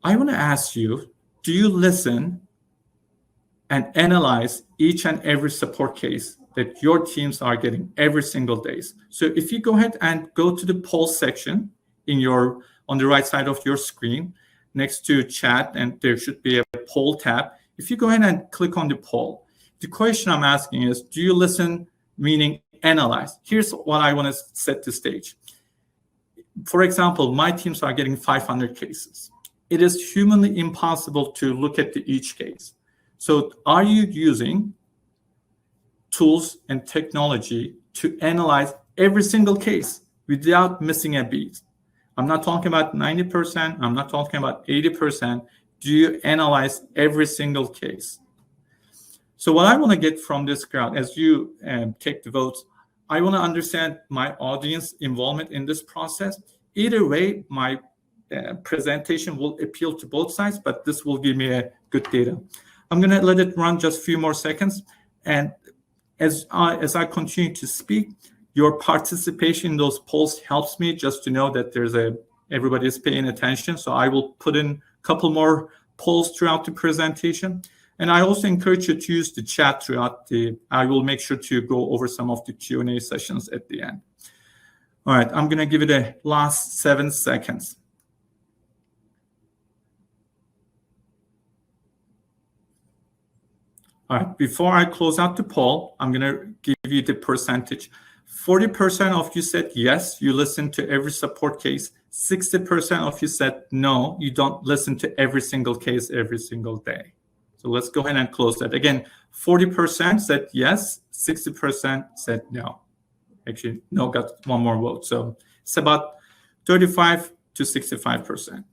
I want to ask you, do you listen and analyze each and every support case that your teams are getting every single day? So if you go ahead and go to the poll section on the right side of your screen, next to chat, and there should be a poll tab. If you go ahead and click on the poll, the question I'm asking is, do you listen, meaning analyze? Here's what I want to set the stage. For example, my teams are getting 500 cases. It is humanly impossible to look at each case. So are you using tools and technology to analyze every single case without missing a beat? I'm not talking about 90%. I'm not talking about 80%. Do you analyze every single case? So what I want to get from this crowd, as you take the votes, I want to understand my audience involvement in this process. Either way, my presentation will appeal to both sides, but this will give me a good data. I'm going to let it run just a few more seconds. And as I continue to speak, your participation in those polls helps me just to know that everybody is paying attention. So I will put in a couple more polls throughout the presentation. And I also encourage you to use the chat throughout I will make sure to go over some of the Q&A sessions at the end. All right, I'm going to give it a last 7 seconds. All right, before I close out the poll, I'm going to give you the percentage. 40% of you said yes, you listen to every support case. 60% of you said no, you don't listen to every single case every single day. So let's go ahead and close that. Again, 40% said yes, 60% said no. Actually, no got one more vote. So it's about 35 to 65%.